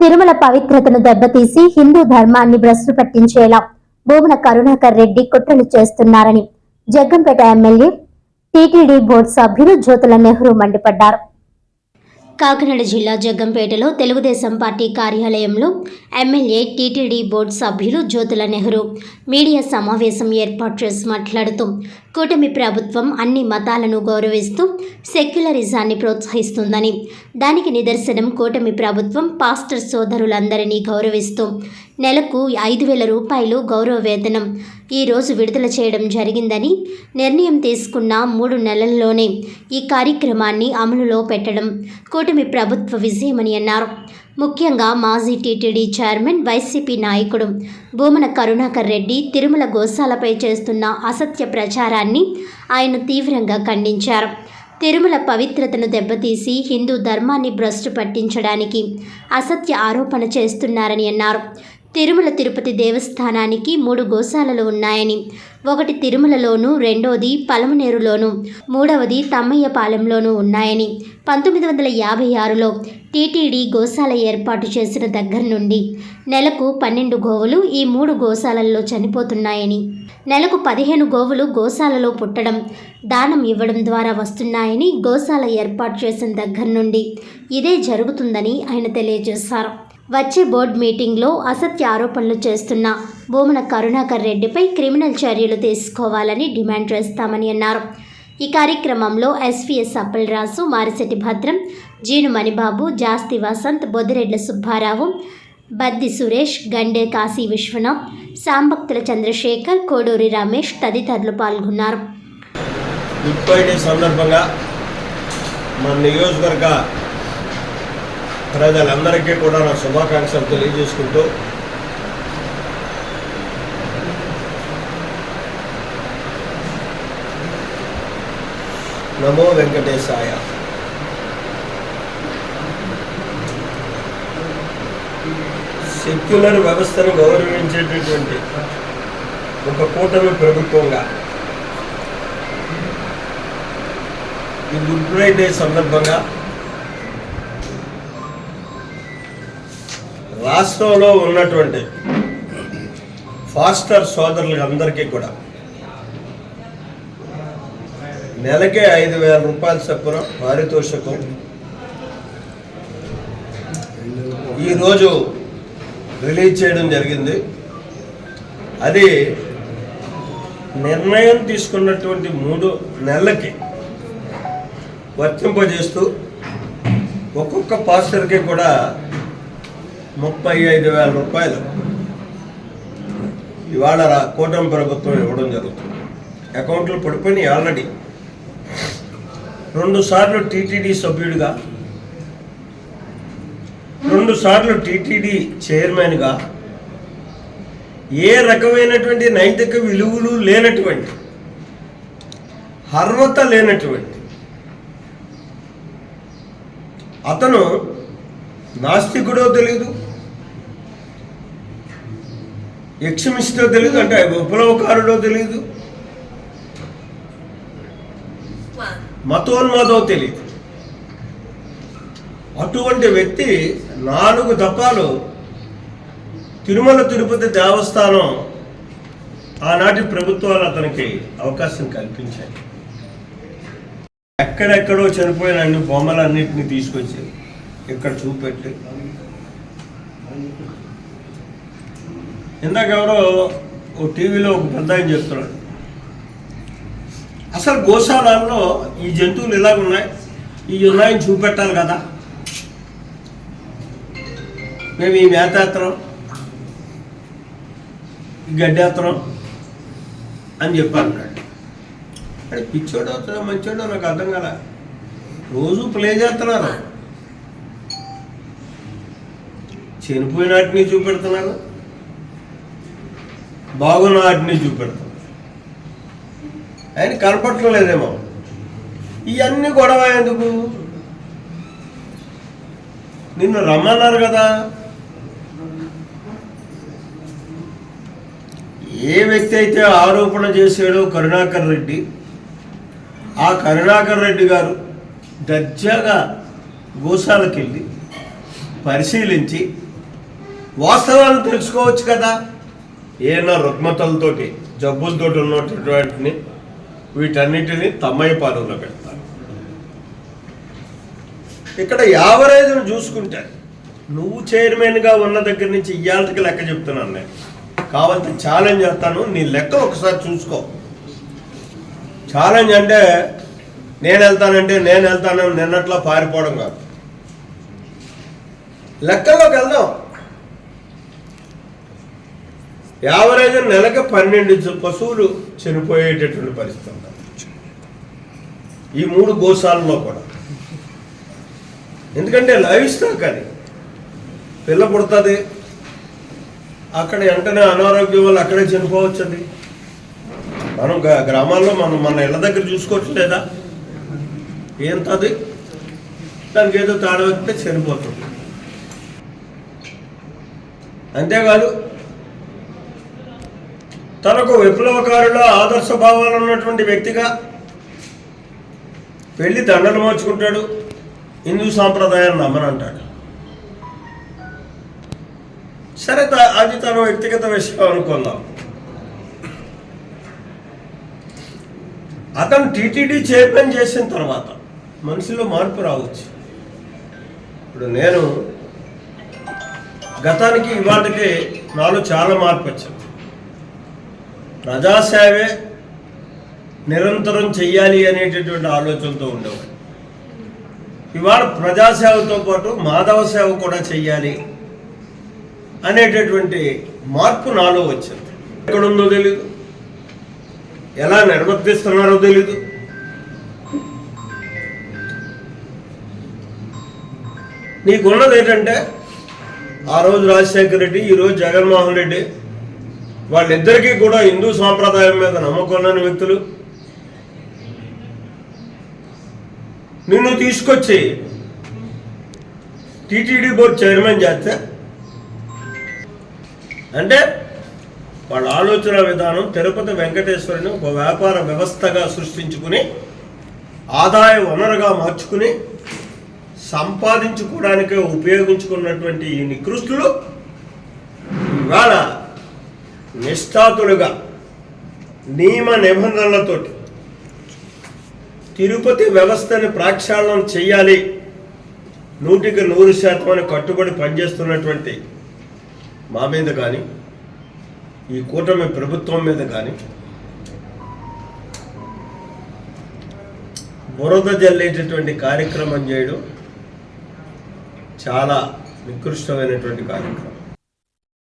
తిరుమల పవిత్రతను దెబ్బతీసి హిందూ ధర్మాన్ని భ్రష్టు పట్టించేలా భూమన కరుణాకర్ రెడ్డి కుట్రలు చేస్తున్నారని జగ్గంపేట ఎమ్మెల్యే టీటీడీ బోర్డు సభ్యులు జ్యోతుల నెహ్రూ మండిపడ్డారు. కాకినాడ జిల్లా జగ్గంపేటలో తెలుగుదేశం పార్టీ కార్యాలయంలో ఎమ్మెల్యే టీటీడీ బోర్డు సభ్యులు జ్యోతుల నెహ్రూ మీడియా సమావేశం ఏర్పాటు చేసి మాట్లాడుతూ కూటమి ప్రభుత్వం అన్ని మతాలను గౌరవిస్తూ సెక్యులరిజాన్ని ప్రోత్సహిస్తుందని, దానికి నిదర్శనం కూటమి ప్రభుత్వం పాస్టర్ సోదరులందరినీ గౌరవిస్తూ నెలకు 5,000 రూపాయలు గౌరవ వేతనం ఈరోజు విడుదల చేయడం జరిగిందని, నిర్ణయం తీసుకున్న 3 నెలల్లోనే ఈ కార్యక్రమాన్ని అమలులో పెట్టడం కూటమి ప్రభుత్వ విజయమని అన్నారు. ముఖ్యంగా మాజీ టీటీడీ చైర్మన్ వైసీపీ నాయకుడు భూమన కరుణాకర్ రెడ్డి తిరుమల గోశాలపై చేస్తున్న అసత్య ప్రచారాన్ని ఆయన తీవ్రంగా ఖండించారు. తిరుమల పవిత్రతను దెబ్బతీసి హిందూ ధర్మాన్ని భ్రష్టు పట్టించడానికి అసత్య ఆరోపణ చేస్తున్నారని అన్నారు. తిరుమల తిరుపతి దేవస్థానానికి 3 గోశాలలు ఉన్నాయని, ఒకటి తిరుమలలోను, రెండోది పలమనేరులోను, మూడవది తమ్మయ్యపాలెంలోనూ ఉన్నాయని, 1956లో టీటీడీ గోశాల ఏర్పాటు చేసిన దగ్గర నుండి నెలకు 12 గోవులు ఈ 3 గోశాలల్లో చనిపోతున్నాయని, నెలకు 15 గోవులు గోశాలలో పుట్టడం, దానం ఇవ్వడం ద్వారా వస్తున్నాయని, గోశాల ఏర్పాటు చేసిన దగ్గర నుండి ఇదే జరుగుతుందని ఆయన తెలియజేశారు. వచ్చే బోర్డు మీటింగ్లో అసత్య ఆరోపణలు చేస్తున్న భూమన కరుణాకర్ రెడ్డిపై క్రిమినల్ చర్యలు తీసుకోవాలని డిమాండ్ చేస్తామని అన్నారు. ఈ కార్యక్రమంలో ఎస్వీఎస్ అప్పలరాజు, మారిశెట్టి భద్రం, జీను మణిబాబు, జాస్తి వసంత్, బొద్దిరెడ్ల సుబ్బారావు, బద్ది సురేష్, గండే కాశీ విశ్వనాథ్, సాంభక్తుల చంద్రశేఖర్, కోడూరి రమేష్ తదితరులు పాల్గొన్నారు. సందర్భంగా మన నియోజకవర్గ ప్రజలందరికీ కూడా నా శుభాకాంక్షలు తెలియజేసుకుంటూ నమో వెంకటేశాయ. సెక్యులర్ వ్యవస్థను గౌరవించేటటువంటి ఒక కూటమి ప్రభుత్వంగా ఈ గుడ్ ఫ్రైడే సందర్భంగా రాష్ట్రంలో ఉన్నటువంటి ఫాస్టర్ సోదరులందరికీ కూడా నెలకే 5,000 రూపాయల చొప్పున పారితోషికం ఈరోజు రిలీజ్ చేయడం జరిగింది. అది నిర్ణయం తీసుకున్నటువంటి 3 నెలలకి వర్తింపజేస్తూ ఒక్కొక్క పాస్టర్కి కూడా 35,000 రూపాయలు ఇవాళ కూటమి ప్రభుత్వం ఇవ్వడం జరుగుతుంది. అకౌంట్లు పడిపోయినాయి. ఆల్రెడీ 2 సార్లు టీటీడీ సభ్యుడిగా, 2 సార్లు టీటీడీ చైర్మన్గా, ఏ రకమైనటువంటి నైతిక విలువలు లేనటువంటి, అర్హత లేనటువంటి అతను నాస్తికుడో తెలీదు, ఎక్స్ట్రీమిస్టో తెలీదు, అంటే విప్లవకారుడో తెలీదు, మతోన్మాదో తెలియదు. అటువంటి వ్యక్తి 4 దఫాలు తిరుమల తిరుపతి దేవస్థానం ఆనాటి ప్రభుత్వాలు అతనికి అవకాశం కల్పించాయి. ఎక్కడెక్కడో చనిపోయిన అన్ని బొమ్మలన్నింటినీ తీసుకొచ్చి ఇక్కడ చూపెట్టి, ఇందాక ఎవరో ఓ టీవీలో ఒక పెద్ద ఆయన చెప్తున్నాడు, అసలు గోశాలలో ఈ జంతువులు ఇలాగున్నాయి, ఇవి ఉన్నాయని చూపెట్టాలి కదా, మేము ఈ మేతేత్తనం, ఈ గడ్డేత్తనం అని చెప్పాలన్నాడు. అంటే పిచ్చోడు అవుతుందో మంచోడో నాకు అర్థం కదా. రోజు ప్లే చేస్తున్నారు, చనిపోయిన వాటిని చూపెడుతున్నారు, బాగున్న వాటిని చూపెడుతున్నారు. ఆయన కనపడటం లేదేమో. ఇవన్నీ గొడవ ఎందుకు? నిన్ను రమ్మన్నారు కదా. ఏ వ్యక్తి అయితే ఆరోపణ చేశాడో కరుణాకర్ రెడ్డి, ఆ కరుణాకర్ రెడ్డి గారు దర్జాగా గోశాలకు వెళ్ళి పరిశీలించి వాస్తవాలను తెలుసుకోవచ్చు కదా. ఏమైనా రుగ్మతలతోటి జబ్బులతోటి ఉన్నటువంటి వీటన్నిటిని తమ్మయ్య పాలనలో పెడతారు. ఇక్కడ యావరేజ్ను చూసుకుంటే నువ్వు చైర్మన్గా ఉన్న దగ్గర నుంచి ఇయ్యాలకి లెక్క చెప్తున్నాను నేను. కావాలంటే ఛాలెంజ్ చేస్తాను, నీ లెక్క ఒకసారి చూసుకో. ఛాలెంజ్ అంటే నేను వెళ్తానని నిన్నట్లో పారిపోవడం కాదు. లెక్కల్లోకి వెళ్దాం. యావరేజ్ నెలకి 12 పశువులు చనిపోయేటటువంటి పరిస్థితి ఉంటుంది ఈ 3 గోశాలలో కూడా. ఎందుకంటే లైవ్ స్టాక్ అది, పిల్ల పుడుతుంది, అక్కడ వెంటనే అనారోగ్యం వల్ల అక్కడే చనిపోవచ్చు. అది మనం గ్రామాల్లో మన ఇళ్ళ దగ్గర చూసుకోవట్లేదా? ఏంటది, దానికి ఏదో తేడా వస్తే చనిపోతుంది. అంతేకాదు, తనకు విప్లవకారుల ఆదర్శ భావాలు ఉన్నటువంటి వ్యక్తిగా వెళ్ళి దండలు మార్చుకుంటాడు, హిందూ సాంప్రదాయాన్ని నమ్మనంటాడు. సరే, అది తన వ్యక్తిగత విషయం అనుకుందాం. అతను టీటీడీ చైర్మన్ చేసిన తర్వాత మనిషిలో మార్పు రావచ్చు. ఇప్పుడు నేను గతానికి ఇవాటికి నాలో చాలా మార్పు వచ్చింది. ప్రజాసేవే నిరంతరం చెయ్యాలి అనేటటువంటి ఆలోచనతో ఉండేవాడు. ఇవాళ ప్రజాసేవతో పాటు మాధవ సేవ కూడా చెయ్యాలి అనేటటువంటి మార్పు నాలో వచ్చింది. ఎక్కడుందో తెలీదు, ఎలా నిర్వర్తిస్తున్నారో తెలీదు. నీకున్నది ఏంటంటే, ఆ రోజు రాజశేఖర రెడ్డి, ఈరోజు జగన్మోహన్ రెడ్డి, వాళ్ళిద్దరికీ కూడా హిందూ సాంప్రదాయం మీద నమ్మకం లేని వ్యక్తులు. నిన్ను తీసుకొచ్చి టీటీడీ బోర్డు చైర్మన్ చేస్తే అంటే వాళ్ళ ఆలోచన విధానం తిరుపతి వెంకటేశ్వరుని ఒక వ్యాపార వ్యవస్థగా సృష్టించుకుని ఆదాయ వనరుగా మార్చుకుని సంపాదించుకోవడానికే ఉపయోగించుకున్నటువంటి ఈ నికృష్టులు ఇవాళ నిష్ఠాతులుగా నియమ నిబంధనలతోటి తిరుపతి వ్యవస్థని ప్రక్షాళన చెయ్యాలి, 100% అని కట్టుబడి పనిచేస్తున్నటువంటి మా మీద కానీ, ఈ కూటమి ప్రభుత్వం మీద కానీ బురద జల్లేటటువంటి కార్యక్రమం చేయడం చాలా నికృష్టమైనటువంటి కార్యక్రమం.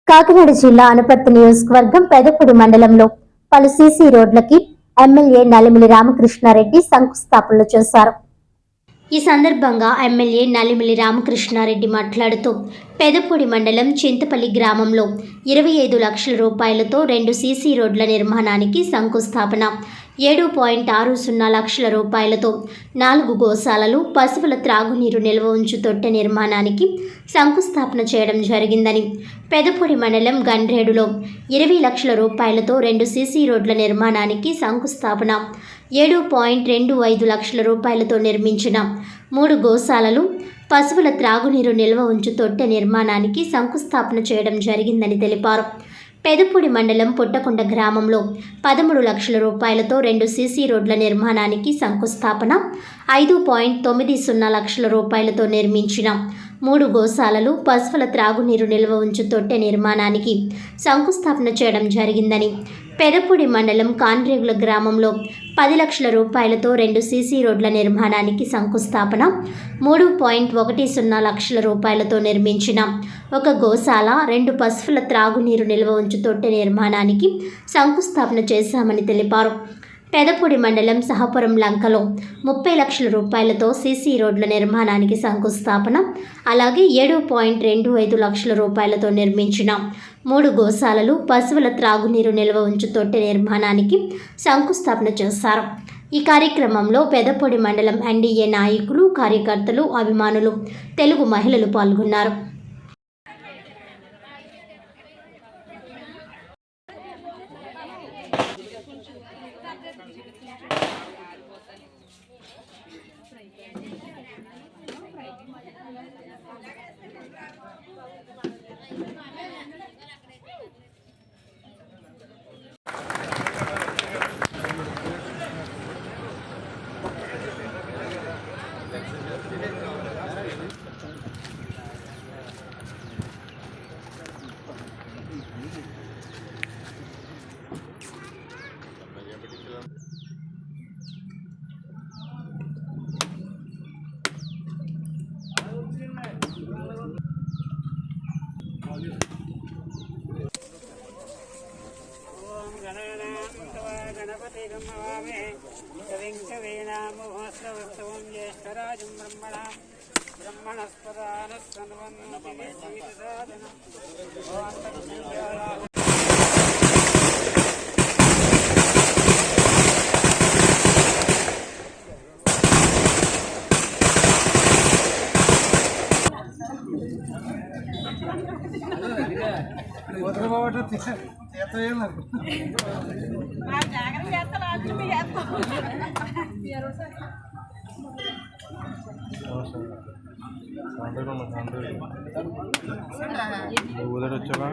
కాకినాడ జిల్లా అనపర్తి నియోజకవర్గం పెదపూడి మండలంలో పలు సీసీ రోడ్లకి ఎమ్మెల్యే నలిమిలి రామకృష్ణారెడ్డి శంకుస్థాపనలు చేశారు. ఈ సందర్భంగా ఎమ్మెల్యే నలిమిలి రామకృష్ణారెడ్డి మాట్లాడుతూ పెదపూడి మండలం చింతపల్లి గ్రామంలో 25 లక్షల రూపాయలతో 2 సీసీ రోడ్ల నిర్మాణానికి శంకుస్థాపన, 7.60 లక్షల రూపాయలతో 4 గోశాలలు, పశువుల త్రాగునీరు నిల్వ ఉంచు తొట్టె నిర్మాణానికి శంకుస్థాపన చేయడం జరిగిందని, పెదపూడి మండలం గండ్రేడులో 20 లక్షల రూపాయలతో 2 సీసీ రోడ్ల నిర్మాణానికి శంకుస్థాపన, 7.25 లక్షల రూపాయలతో నిర్మించిన 3 గోశాలలు, పశువుల త్రాగునీరు నిల్వ ఉంచు తొట్టె నిర్మాణానికి శంకుస్థాపన చేయడం జరిగిందని తెలిపారు. పెదపూడి మండలం పుట్టకొండ గ్రామంలో 13 లక్షల రూపాయలతో 2 సీసీ రోడ్ల నిర్మాణానికి శంకుస్థాపన, 5.90 లక్షల రూపాయలతో నిర్మించిన 3 గోశాలలు, పశువుల త్రాగునీరు నిల్వ ఉంచు తొట్టె నిర్మాణానికి శంకుస్థాపన చేయడం జరిగిందని, పెదపూడి మండలం కాన్రేగుల గ్రామంలో 10 లక్షల రూపాయలతో 2 సీసీ రోడ్ల నిర్మాణానికి శంకుస్థాపన, 3.10 లక్షల రూపాయలతో నిర్మించిన 1 గోశాల, 2 పశువుల త్రాగునీరు నిల్వ ఉంచు తొట్టె నిర్మాణానికి శంకుస్థాపన చేశామని తెలిపారు. పెదపూడి మండలం సహపురం లంకలో 30 లక్షల రూపాయలతో సీసీ రోడ్ల నిర్మాణానికి శంకుస్థాపన, అలాగే 7.25 లక్షల రూపాయలతో నిర్మించిన 3 గోశాలలు, పశువుల త్రాగునీరు నిల్వ ఉంచు తొట్టె నిర్మాణానికి శంకుస్థాపన చేశారు. ఈ కార్యక్రమంలో పెదపూడి మండలం ఎన్డీఏ నాయకులు, కార్యకర్తలు, అభిమానులు, తెలుగు మహిళలు పాల్గొన్నారు. उधर चला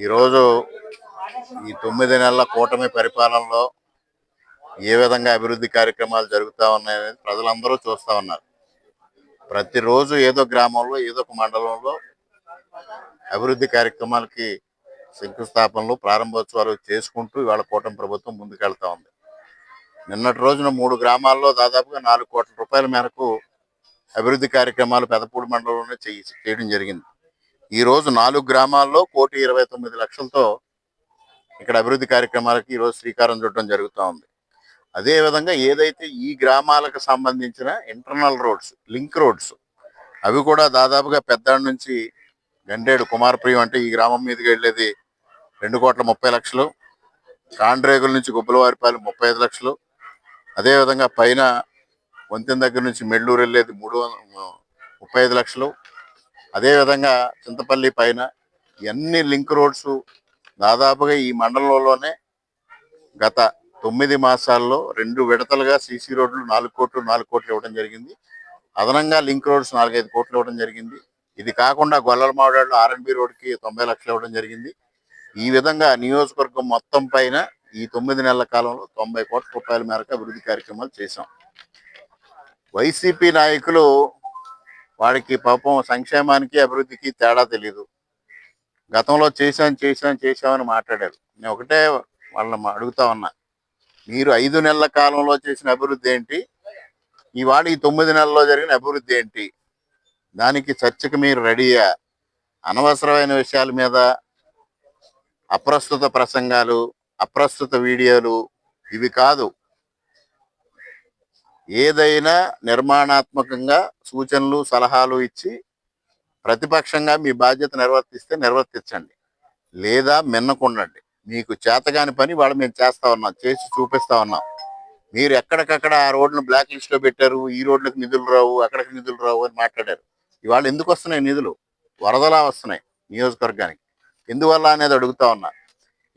ఈరోజు ఈ 9 నెలల కూటమి పరిపాలనలో ఏ విధంగా అభివృద్ధి కార్యక్రమాలు జరుగుతూ ఉన్నాయనేది ప్రజలందరూ చూస్తూ ఉన్నారు. ప్రతిరోజు ఏదో గ్రామంలో ఏదో ఒక మండలంలో అభివృద్ధి కార్యక్రమాలకి శంకుస్థాపనలు ప్రారంభోత్సవాలు చేసుకుంటూ ఇవాళ కూటమి ప్రభుత్వం ముందుకెళ్తా ఉంది. నిన్నటి రోజున 3 గ్రామాల్లో దాదాపుగా 4 కోట్ల రూపాయల మేరకు అభివృద్ధి కార్యక్రమాలు పెదపూడి మండలంలోనే చేయడం జరిగింది. ఈ రోజు 4 గ్రామాల్లో 1,29,00,000తో ఇక్కడ అభివృద్ధి కార్యక్రమాలకి ఈరోజు శ్రీకారం చుట్టడం జరుగుతూ ఉంది. అదేవిధంగా ఏదైతే ఈ గ్రామాలకు సంబంధించిన ఇంటర్నల్ రోడ్స్, లింక్ రోడ్స్, అవి కూడా దాదాపుగా పెద్దాడి నుంచి గండేడు కుమారప్రియం అంటే ఈ గ్రామం మీదకి వెళ్ళేది 2,30,00,000, కాండ్రేగుల నుంచి గుబ్బలవారిపాలెం 35,00,000, అదేవిధంగా పైన వంతెన దగ్గర నుంచి మెళ్ళూరు వెళ్ళేది 35,00,000, అదేవిధంగా చింతపల్లి పైన ఇవన్నీ లింక్ రోడ్స్ దాదాపుగా ఈ మండలంలోనే గత 9 మాసాల్లో 2 విడతలుగా సీసీ రోడ్లు 4 కోట్లు ఇవ్వడం జరిగింది. అదనంగా లింక్ రోడ్స్ 4-5 కోట్లు ఇవ్వడం జరిగింది. ఇది కాకుండా గొల్లల మావిడాడులో ఆర్ఎన్బి రోడ్కి 90 లక్షలు ఇవ్వడం జరిగింది. ఈ విధంగా నియోజకవర్గం మొత్తం పైన ఈ 9 నెలల కాలంలో 90 కోట్ల రూపాయల మేరకు అభివృద్ధి కార్యక్రమాలు చేశాం. వైసీపీ నాయకులు వాడికి పాపం సంక్షేమానికి అభివృద్ధికి తేడా తెలీదు. గతంలో చేశామని మాట్లాడారు. నేను ఒకటే వాళ్ళని అడుగుతా ఉన్నా, మీరు 5 నెలల కాలంలో చేసిన అభివృద్ధి ఏంటి, ఇవాళ ఈ 9 నెలల్లో జరిగిన అభివృద్ధి ఏంటి? దానికి చర్చకు మీరు రెడీయా? అనవసరమైన విషయాల మీద అప్రస్తుత ప్రసంగాలు, అప్రస్తుత వీడియోలు ఇవి కాదు. ఏదైనా నిర్మాణాత్మకంగా సూచనలు సలహాలు ఇచ్చి ప్రతిపక్షంగా మీ బాధ్యత నిర్వర్తించండి, లేదా మిన్నకుండండి. మీకు చేతగాని పని వాళ్ళు మేము చేస్తా ఉన్నాం, చేసి చూపిస్తా ఉన్నాం. మీరు ఎక్కడికక్కడ ఆ రోడ్లను బ్లాక్ లిస్ట్ లో పెట్టారు, ఈ రోడ్లకు నిధులు రావు, అక్కడికి నిధులు రావు అని మాట్లాడారు. ఇవాళ ఎందుకు వస్తున్నాయి నిధులు? వరదలా వస్తున్నాయి నియోజకవర్గానికి. ఎందువల్ల అనేది అడుగుతా ఉన్నా.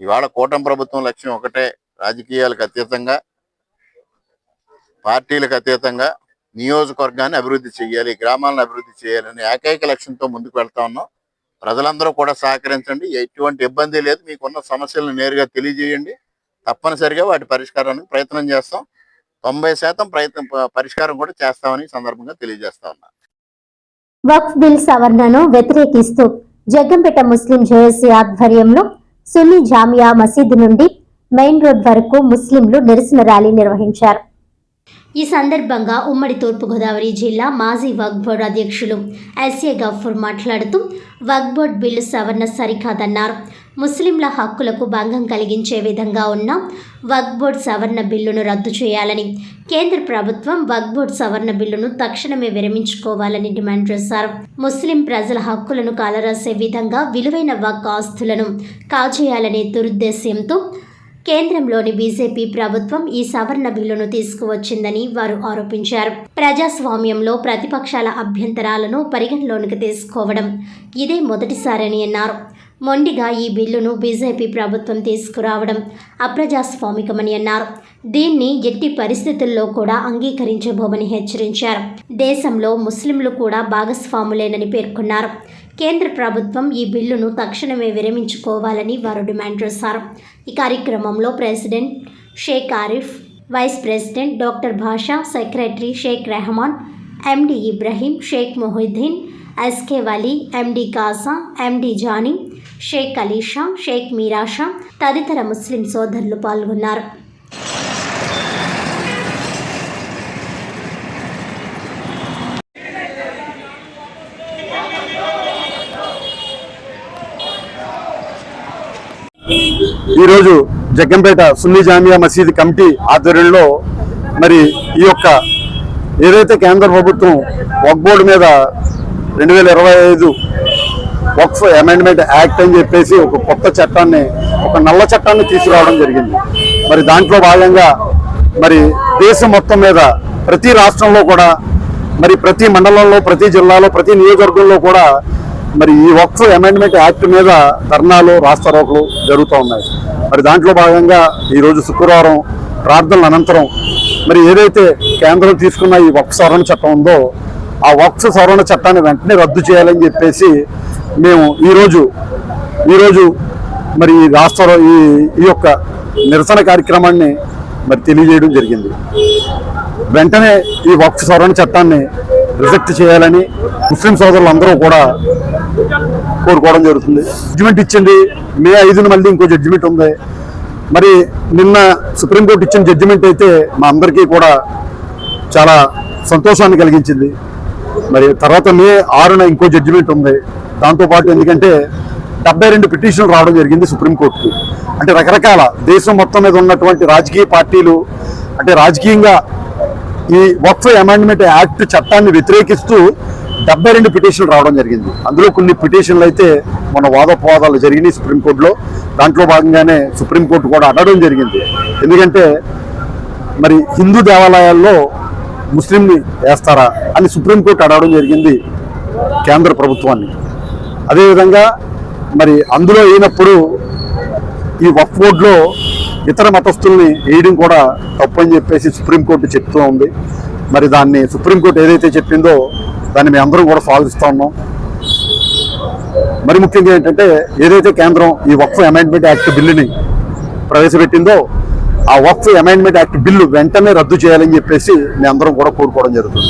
ఇవాళ కూటమి ప్రభుత్వం లక్ష్యం ఒకటే, రాజకీయాలకు అతీతంగా, పార్టీలకు అతీతంగా నియోజకవర్గాన్ని అభివృద్ధి చేయాలి, గ్రామాలను అభివృద్ధి చేయాలని ఏకైక లక్ష్యంతో ముందుకు వెళ్తా ఉన్నాం. ప్రజలందరూ కూడా సహకరించండి. ఎటువంటి ఇబ్బంది లేదు. మీకున్న సమస్యలను నేరుగా తెలియజేయండి. తప్పనిసరిగా వాటి పరిష్కారానికి ప్రయత్నం చేస్తాం. 90% పరిష్కారం కూడా చేస్తామని సందర్భంగా తెలియజేస్తా ఉన్నా. వక్ఫ్ బిల్ సవరణను వ్యతిరేకిస్తూ జగ్గంపేట ముస్లిం జేఏసీ ఆధ్వర్యంలో సున్నీ జామియా మసీదు నుండి మెయిన్ రోడ్ వరకు ముస్లింలు నిరసన ర్యాలీ నిర్వహించారు. ఈ సందర్భంగా ఉమ్మడి తూర్పుగోదావరి జిల్లా మాజీ వక్ఫ్ బోర్డు అధ్యక్షులు ఎస్ఏ గఫూర్ మాట్లాడుతూ వక్ఫ్ బోర్డు బిల్లు సవరణ సరికాదన్నారు. ముస్లింల హక్కులకు భంగం కలిగించే విధంగా ఉన్న వక్ఫ్ బోర్డు సవరణ బిల్లును రద్దు చేయాలని, కేంద్ర ప్రభుత్వం వక్ఫ్ బోర్డు సవరణ బిల్లును తక్షణమే విరమించుకోవాలని డిమాండ్ చేశారు. ముస్లిం ప్రజల హక్కులను కాలరాసే విధంగా విలువైన వక్ఫ్ ఆస్తులను కాజేయాలనే దురుద్దేశ్యంతో కేంద్రంలోని బీజేపీ ప్రభుత్వం ఈ సవరణ బిల్లును తీసుకువచ్చిందని వారు ఆరోపించారు. ప్రజాస్వామ్యంలో ప్రతిపక్షాల అభ్యంతరాలను పరిగణలోనికి తీసుకోవడం ఇదే మొదటిసారని అన్నారు. మొండిగా ఈ బిల్లును బీజేపీ ప్రభుత్వం తీసుకురావడం అప్రజాస్వామికమని అన్నారు. దీన్ని ఎట్టి పరిస్థితుల్లో కూడా అంగీకరించబోమని హెచ్చరించారు. దేశంలో ముస్లింలు కూడా భాగస్వాములేనని పేర్కొన్నారు. కేంద్ర ప్రభుత్వం ఈ బిల్లును తక్షణమే విరమించుకోవాలని వారు డిమాండ్ చేశారు. ఈ కార్యక్రమంలో president Sheikh Arif, vice president doctor Basha, secretary Sheikh Rehman, MD Ibrahim, Sheikh Mohiddin, SK Wali, MD Khaja, MD Jani, Sheikh Alisha, Sheikh Meerasha తదితర ముస్లిం సోదరులు పాల్గొన్నారు. ఈరోజు జగ్గంపేట సున్నీ జామియా మసీద్ కమిటీ ఆధ్వర్యంలో మరి ఈ యొక్క ఏదైతే కేంద్ర ప్రభుత్వం వక్ఫ్ బోర్డు మీద 2025 వక్ఫ్ అమెండ్మెంట్ యాక్ట్ అని చెప్పేసి ఒక కొత్త చట్టాన్ని, ఒక నల్ల చట్టాన్ని తీసుకురావడం జరిగింది. మరి దాంట్లో భాగంగా మరి దేశం మొత్తం మీద ప్రతి రాష్ట్రంలో కూడా, మరి ప్రతి మండలంలో, ప్రతి జిల్లాలో, ప్రతి నియోజకవర్గంలో కూడా మరి ఈ వక్ఫ్ అమెండ్మెంట్ యాక్ట్ మీద ధర్నాలు, రాస్తారోకలు జరుగుతూ ఉన్నాయి. మరి దాంట్లో భాగంగా ఈరోజు శుక్రవారం ప్రార్థనల అనంతరం మరి ఏదైతే కేంద్రం తీసుకున్న ఈ వక్ఫ్ సవరణ చట్టం ఉందో ఆ వక్ఫ్ సవరణ చట్టాన్ని వెంటనే రద్దు చేయాలని చెప్పేసి మేము ఈరోజు మరి ఈ యొక్క నిరసన కార్యక్రమాన్ని మరి తెలియజేయడం జరిగింది. వెంటనే ఈ వక్ఫ్ సవరణ చట్టాన్ని రిజెక్ట్ చేయాలని ముస్లిం సోదరులందరూ కూడా కోరుకోవడం జరుగుతుంది. జడ్జిమెంట్ ఇచ్చింది, మే 5న మళ్ళీ ఇంకో జడ్జిమెంట్ ఉంది. మరి నిన్న సుప్రీంకోర్టు ఇచ్చిన జడ్జిమెంట్ అయితే మా అందరికీ కూడా చాలా సంతోషాన్ని కలిగించింది. మరి తర్వాత మే 6న ఇంకో జడ్జిమెంట్ ఉంది. దాంతోపాటు ఎందుకంటే 72 పిటిషన్లు రావడం జరిగింది సుప్రీంకోర్టుకి. అంటే రకరకాల దేశం మొత్తం మీద ఉన్నటువంటి రాజకీయ పార్టీలు, అంటే రాజకీయంగా ఈ వక్ఫ్ అమెండ్మెంట్ యాక్ట్ చట్టాన్ని వ్యతిరేకిస్తూ 72 పిటిషన్లు రావడం జరిగింది. అందులో కొన్ని పిటిషన్లు అయితే మన వాదోపవాదాలు జరిగినాయి సుప్రీంకోర్టులో. దాంట్లో భాగంగానే సుప్రీంకోర్టు కూడా అడగడం జరిగింది. ఎందుకంటే మరి హిందూ దేవాలయాల్లో ముస్లింని వేస్తారా అని సుప్రీంకోర్టు అడగడం జరిగింది కేంద్ర ప్రభుత్వాన్ని. అదేవిధంగా మరి అందులో అయినప్పుడు ఈ వక్ఫ్ బోర్డులో ఇతర మతస్థుల్ని వేయడం కూడా తప్పని చెప్పేసి సుప్రీంకోర్టు చెప్తూ ఉంది. మరి దాన్ని సుప్రీంకోర్టు ఏదైతే చెప్పిందో దాన్ని మేము అందరం కూడా స్వాగతిస్తూ ఉన్నాం. మరి ముఖ్యంగా ఏంటంటే ఏదైతే కేంద్రం ఈ వక్ఫ్ అమెండ్మెంట్ యాక్ట్ బిల్లుని ప్రవేశపెట్టిందో ఆ వక్ఫ్ అమెండ్మెంట్ యాక్ట్ బిల్లు వెంటనే రద్దు చేయాలని చెప్పేసి మేము అందరం కూడా కోరుకోవడం జరుగుతుంది.